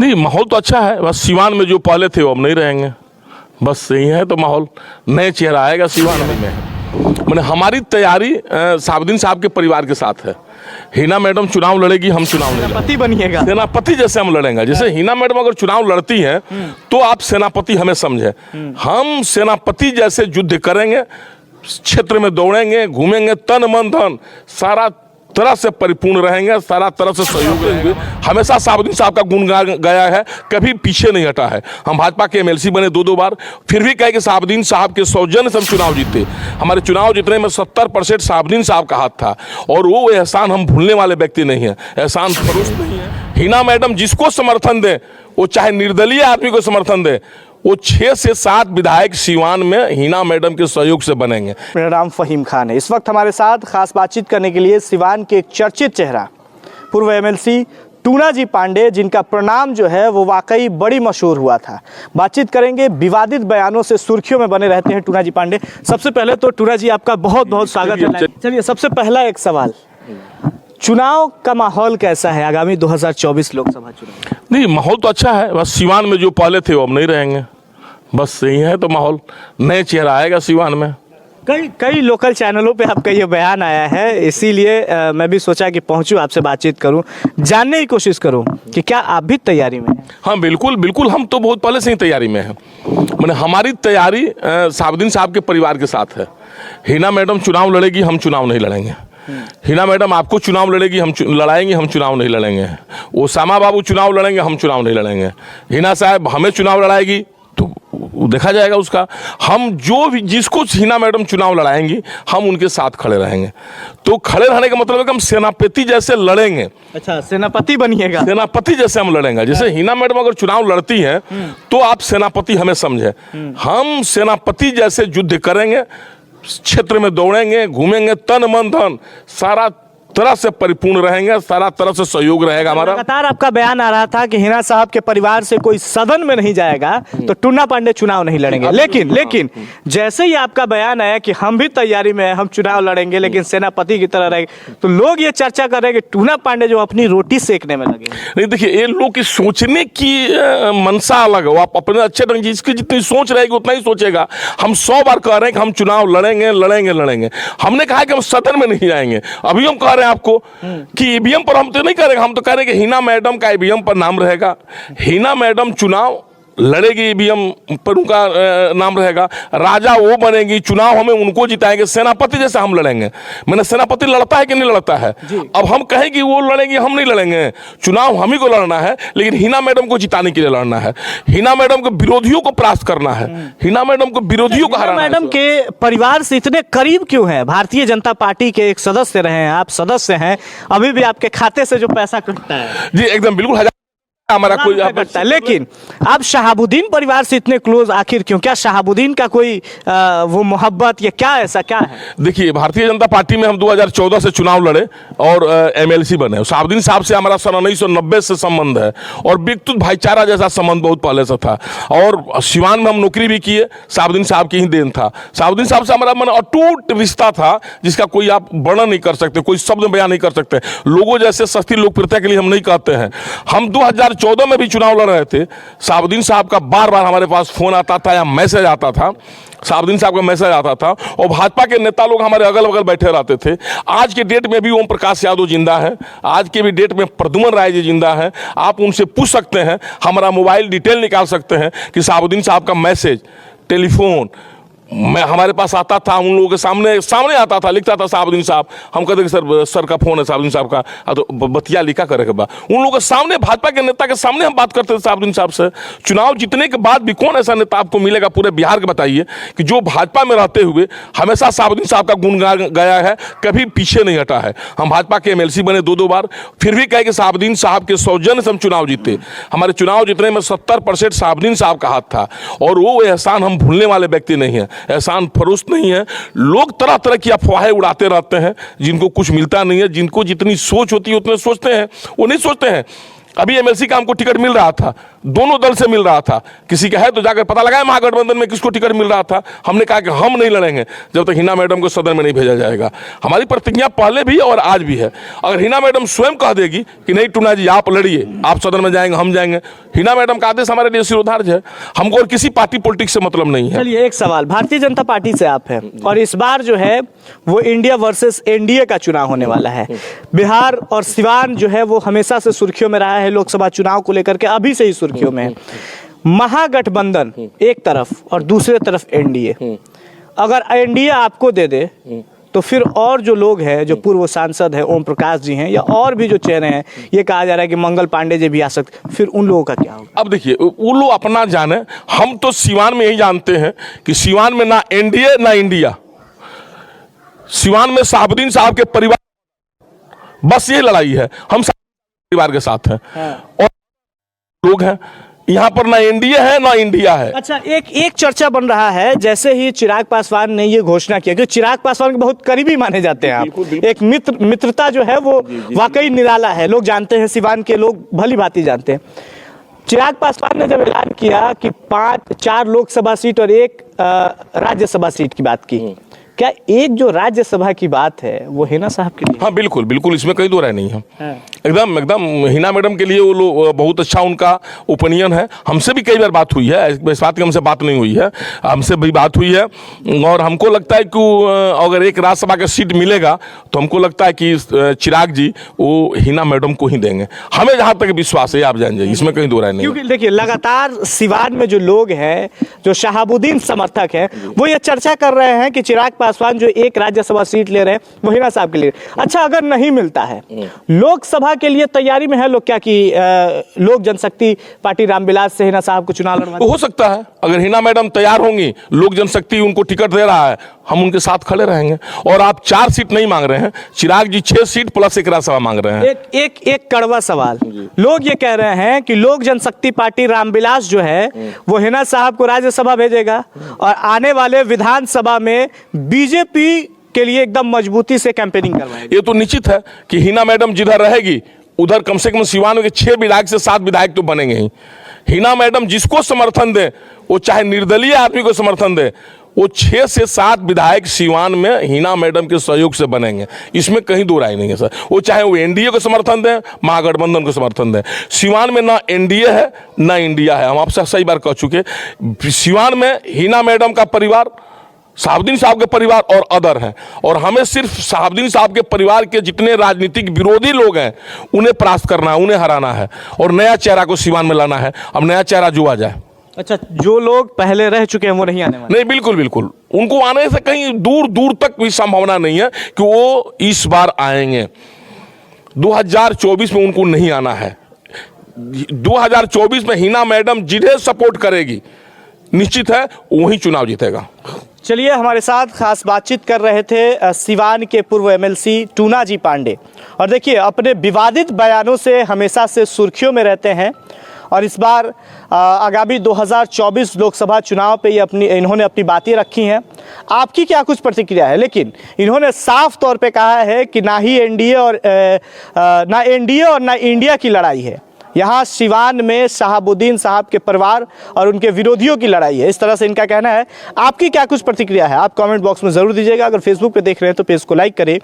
नहीं, माहौल तो अच्छा है, बस सीवान में जो पहले थे वो अब नहीं रहेंगे, बस यही है। तो माहौल नए चेहरा आएगा सीवान में। मैंने हमारी तैयारी साबुद्दीन साहब के परिवार के साथ है। हिना मैडम चुनाव लड़ेगी, हम चुनाव नहीं लड़ेंगे। सेनापति बनिएगा, सेनापति जैसे हम लड़ेंगे। जैसे हिना मैडम अगर चुनाव लड़ती हैं तो आप सेनापति हमें समझे, हम सेनापति जैसे युद्ध करेंगे, क्षेत्र में दौड़ेंगे, घूमेंगे, तन मन धन सारा तरह से परिपूर्ण रहेंगे, सारा तरह से सहयोग रहेंगे। हमेशा साबुद्दीन साहब का गुण गाया है, कभी पीछे नहीं हटा है। हम भाजपा के एमएलसी बने 2-2 बार, फिर भी कहे कि साबुद्दीन साहब के सौजन्य से हम चुनाव जीते। हमारे चुनाव जीतने में 70% साबुद्दीन साहब का हाथ था, और वो एहसान हम भूलने वाले व्यक्ति नहीं है, एहसान फरोश नहीं है। हिना मैडम जिसको समर्थन दे, वो चाहे निर्दलीय आदमी को समर्थन दे, वो 6 से 7 विधायक सीवान में हिना मैडम के सहयोग से बनेंगे। मेरा नाम फहीम खान है। इस वक्त हमारे साथ खास बातचीत करने के लिए सीवान के एक चर्चित चेहरा पूर्व एमएलसी टूना जी पांडे, जिनका प्रणाम जो है वो वाकई बड़ी मशहूर हुआ था। बातचीत करेंगे, विवादित बयानों से सुर्खियों में बने रहते हैं टूना जी पांडे। सबसे पहले तो टूना जी आपका बहुत बहुत स्वागत है। चलिए, सबसे पहला एक सवाल, चुनाव का माहौल कैसा है आगामी 2024 लोकसभा चुनाव? नहीं, माहौल तो अच्छा है, बस सीवान में जो पहले थे वो अब नहीं रहेंगे, बस यही है। तो माहौल नए चेहरा आएगा सीवान में। कई लोकल चैनलों पे आपका ये बयान आया है, इसीलिए मैं भी सोचा कि पहुंचूं, आपसे बातचीत करूं, जानने की कोशिश करूं कि क्या आप भी तैयारी में हैं? हाँ, बिल्कुल बिल्कुल, हम तो बहुत पहले से ही तैयारी में हैं। मैंने हमारी तैयारी साबुद्दीन साहब के परिवार के साथ है। हिना मैडम चुनाव लड़ेगी, हम चुनाव नहीं लड़ेंगे। हिना मैडम आपको चुनाव लड़ेगी, हम लड़ाएंगे, हम चुनाव नहीं लड़ेंगे। ओसामा बाबू चुनाव लड़ेंगे, हम चुनाव नहीं लड़ेंगे। हिना साहब हमें चुनाव लड़ाएगी तो देखा जाएगा उसका। हम जो भी जिसको हिना मैडम चुनाव लड़ाएंगी, हम उनके साथ खड़े रहेंगे। तो खड़े रहने का मतलब है कि हम सेनापति जैसे लड़ेंगे। अच्छा, सेनापति बनिएगा? सेनापति जैसे हम लड़ेंगे। जैसे हिना मैडम अगर चुनाव लड़ती हैं तो आप सेनापति हमें समझे, हम सेनापति जैसे युद्ध करेंगे, क्षेत्र में दौड़ेंगे, घूमेंगे, तन मन धन सारा तरह से परिपूर्ण रहेंगे, सारा तरह से सहयोग रहेगा हमारा। लगातार आपका बयान आ रहा था कि हिना साहब के परिवार से कोई सदन में नहीं जाएगा तो टूना पांडे चुनाव नहीं लड़ेंगे, लेकिन जैसे ही आपका बयान आया कि हम भी तैयारी में हैं, हम चुनाव लड़ेंगे लेकिन सेनापति की तरह रहेंगे, तो लोग ये चर्चा कर रहे हैं कि टूना पांडे जो अपनी रोटी सेकने में लगे। नहीं, देखिए, ये लोग की सोचने की मनसा अलग है। आप अपने अच्छे ढंग जिसकी जितनी सोच रहेगी उतना ही सोचेगा। हम 100 बार कह रहे हैं कि हम चुनाव लड़ेंगे लड़ेंगे लड़ेंगे। हमने कहा कि हम सदन में नहीं जाएंगे। अभी हम कह रहे हैं आपको कि ईवीएम पर हम तो नहीं करेंगे, हम तो कह रहे हैं कि हिना मैडम का ईवीएम पर नाम रहेगा। हिना मैडम चुनाव लड़ेगी, ईवीएम पर उनका नाम रहेगा। राजा वो बनेगी, चुनाव हमें उनको जिताएंगे, सेनापति जैसे हम लड़ेंगे। मैंने सेनापति लड़ता है कि नहीं लड़ता है? अब हम कहें कि वो लड़ेंगे, हम नहीं लड़ेंगे। चुनाव हम ही को लड़ना है, लेकिन हिना मैडम को जिताने के लिए लड़ना है। हिना मैडम के विरोधियों को परास्त करना है, हिना मैडम को विरोधियों को हराना है। मैडम के परिवार से इतने करीब क्यों है? भारतीय जनता पार्टी के एक सदस्य रहे हैं आप, सदस्य हैं, अभी भी आपके खाते से जो पैसा कटता है? जी एकदम बिल्कुल, हमारा कोई करता है। लेकिन आप शहाबुद्दीन परिवार से इतने क्लोज आखिर क्यों? क्या शहाबुद्दीन का कोई वो मोहब्बत या क्या ऐसा क्या है? देखिए, भारतीय जनता पार्टी में हम 2014 से चुनाव लड़े और एमएलसी बने। साबुद्दीन साहब से हमारा सन 1990 से संबंध है, और विकटुत भाईचारा जैसा संबंध बहुत पहले से था। और सीवान में हम नौकरी भी किए, साबुद्दीन साहब की ही देन था। साबुद्दीन साहब से हमारा मन अटूट रिश्ता था, जिसका कोई आप वर्णन नहीं कर सकते, कोई शब्द बयान नहीं कर सकते। लोगों जैसे सस्ती लोकप्रियता के लिए हम नहीं कहते हैं। हम 2014 में भी चुनाव लड़ रहे थे। साबुद्दीन साहब का बार बार हमारे पास फोन आता था या मैसेज आता था, साबुद्दीन साहब का मैसेज आता था, और भाजपा के नेता लोग हमारे अगल बगल बैठे रहते थे। आज के डेट में भी ओम प्रकाश यादव जिंदा है, आज के भी डेट में प्रद्युमन राय जी जिंदा है। आप उनसे पूछ सकते हैं, हमारा मोबाइल डिटेल निकाल सकते हैं कि साबुद्दीन साहब का मैसेज, टेलीफोन मैं हमारे पास आता था, उन लोगों के सामने आता था, लिखता था साबुद्दीन साहब। हम कहते कि सर का फोन है साबुद्दीन साहब का, तो बतिया लिखा करे के बाद उन लोगों के सामने, भाजपा के नेता के सामने हम बात करते थे साबुद्दीन साहब से। चुनाव जीतने के बाद भी कौन ऐसा नेता आपको मिलेगा पूरे बिहार के, बताइए, कि जो भाजपा में रहते हुए हमेशा साबुद्दीन साहब का गुण गाया है, कभी पीछे नहीं हटा है। हम भाजपा के एमएलसी बने 2-2 बार, फिर भी कहे कि साबुद्दीन साहब के सौजन्य से हम चुनाव जीते। हमारे चुनाव जीतने में 70% साबुद्दीन साहब का हाथ था, और वो एहसान हम भूलने वाले व्यक्ति नहीं है, एहसान फरोश नहीं है। लोग तरह तरह की अफवाहें उड़ाते रहते हैं, जिनको कुछ मिलता नहीं है। जिनको जितनी सोच होती है उतने सोचते हैं, वो नहीं सोचते हैं। अभी एमएलसी का हमको टिकट मिल रहा था, दोनों दल से मिल रहा था। किसी का है तो जाकर पता लगाए महागठबंधन में किसको टिकट मिल रहा था। हमने कहा कि हम नहीं लड़ेंगे जब तक हिना मैडम को सदन में नहीं भेजा जाएगा। हमारी प्रतिज्ञा पहले भी और आज भी है। अगर हिना मैडम स्वयं कह देगी कि नहीं टूना जी आप लड़िए, आप सदन में जाएंगे, हम जाएंगे, हिना मैडम का आदेश हमारे लिए शिरोधार्य है। हमको और किसी पार्टी पॉलिटिक्स से मतलब नहीं है। चलिए एक सवाल, भारतीय जनता पार्टी से आप हैं और इस बार जो है वो इंडिया वर्सेस एनडीए का चुनाव होने वाला है। बिहार और सिवान जो है वो हमेशा से सुर्खियों में रहा है, लोकसभा चुनाव को लेकर के अभी से ही सुर्खियों में है। महागठबंधन एक तरफ और दूसरे तरफ एनडीए, अगर एनडीए आपको दे दे तो फिर और जो लोग हैं, जो पूर्व सांसद हैं, ओम प्रकाश जी हैं या और भी जो चेहरे हैं, ये कहा जा रहा है कि मंगल पांडे जी भी आ सकते, फिर उन लोगों का क्या होगा? अब देखिए, वो लोग अपना जाने, हम तो सिवान में यही जानते हैं कि सिवान में ना एनडीए ना इंडिया, सिवान में शहाबुद्दीन साहब के परिवार, बस ये लड़ाई है। हम परिवार के साथ हैं और लोग हैं यहाँ पर, ना एनडीए है ना इंडिया है। अच्छा, एक चर्चा बन रहा है, जैसे ही चिराग पासवान ने ये घोषणा किया, क्योंकि चिराग पासवान के बहुत करीबी माने जाते हैं आप, एक मित्रता जो है वो वाकई निराला है, लोग जानते हैं, सिवान के लोग भली भांति जानते हैं। चिराग पासवान ने जब ऐलान किया कि 4 लोकसभा सीट और 1 राज्यसभा सीट की बात की, क्या एक जो राज्यसभा की बात है वो हिना साहब के लिए? हाँ बिल्कुल बिल्कुल, इसमें कहीं दो राय नहीं है। एकदम एकदम हिना मैडम के लिए वो लोग बहुत अच्छा उनका ओपिनियन है। हमसे भी कई बार बात हुई है, इस बात की हमसे बात नहीं हुई है, हमसे भी बात हुई है और हमको लगता है कि अगर एक राज्यसभा का सीट मिलेगा तो हमको लगता है कि चिराग जी वो हिना मैडम को ही देंगे। हमें जहाँ तक विश्वास है, आप जान जाइए, इसमें कहीं दो राय नहीं। क्योंकि देखिए, लगातार सिवान में जो लोग हैं, जो शहाबुद्दीन समर्थक हैं, वो ये चर्चा कर रहे हैं कि चिराग पासवान जो 1 राज्यसभा सीट ले रहे हैं वो हिना साहब के लिए। अच्छा, अगर नहीं मिलता है, लोकसभा के लिए तैयारी में है लोग क्या कि लोक जनशक्ति पार्टी रामविलास से हिना साहब को चुनाव लड़वा? हो सकता है, अगर हिना मैडम तैयार होंगी, लोक जनशक्ति उनको टिकट दे रहा है, हम उनके साथ खड़े रहेंगे। और आप 4 सीट नहीं मांग रहे हैं, चिराग जी 6 सीट प्लस 1 राज्यसभा मांग रहे हैं। एक कड़वा सवाल, लोग ये कह रहे हैं कि लोक जनशक्ति पार्टी रामविलास जो है वो हिना साहब को राज्यसभा भेजेगा और आने वाले विधानसभा में बीजेपी के लिए एकदम मजबूती से कैंपेनिंग करवाएगी। ये तो निश्चित है कि हिना मैडम जिधर रहेगी उधर कम से कम सिवान के 6 विधायक से 7 विधायक तो बनेंगे ही। हिना मैडम जिसको समर्थन दे, वो चाहे निर्दलीय आदमी को समर्थन दे, वो 6 से 7 विधायक सिवान में हिना मैडम के सहयोग से बनेंगे, इसमें कहीं दो राय नहीं है सर। वो चाहे वो एनडीए को समर्थन दें, महागठबंधन को समर्थन दें, सिवान में ना एनडीए है ना इंडिया है। हम आपसे कई बार कह चुके, सिवान में हिना मैडम का परिवार, शहाबुद्दीन साहब के परिवार और अदर हैं, और हमें सिर्फ शहाबुद्दीन साहब के परिवार के जितने राजनीतिक विरोधी लोग हैं उन्हें परास्त करना है, उन्हें हराना है और नया चेहरा को सिवान में लाना है। अब नया चेहरा जो आ जाए। अच्छा, जो लोग पहले रह चुके हैं वो नहीं आने वाले? नहीं, बिल्कुल बिल्कुल, उनको आने से कहीं दूर दूर तक भी संभावना नहीं है कि वो इस बार आएंगे। 2024 में उनको नहीं आना है। 2024 में हिना मैडम जिन्हें सपोर्ट करेगी, निश्चित है वही चुनाव जीतेगा। चलिए, हमारे साथ खास बातचीत कर रहे थे सिवान के पूर्व एमएलसी टूना जी पांडे। और देखिए, अपने विवादित बयानों से हमेशा से सुर्खियों में रहते हैं और इस बार आगामी 2024 लोकसभा चुनाव पे इन्होंने अपनी बातें रखी हैं। आपकी क्या कुछ प्रतिक्रिया है? लेकिन इन्होंने साफ तौर पे कहा है कि ना एनडीए और ना इंडिया की लड़ाई है, यहाँ सिवान में शहाबुद्दीन साहब के परिवार और उनके विरोधियों की लड़ाई है, इस तरह से इनका कहना है। आपकी क्या कुछ प्रतिक्रिया है? आप कमेंट बॉक्स में ज़रूर दीजिएगा। अगर फेसबुक पे देख रहे हैं तो पेज को लाइक करें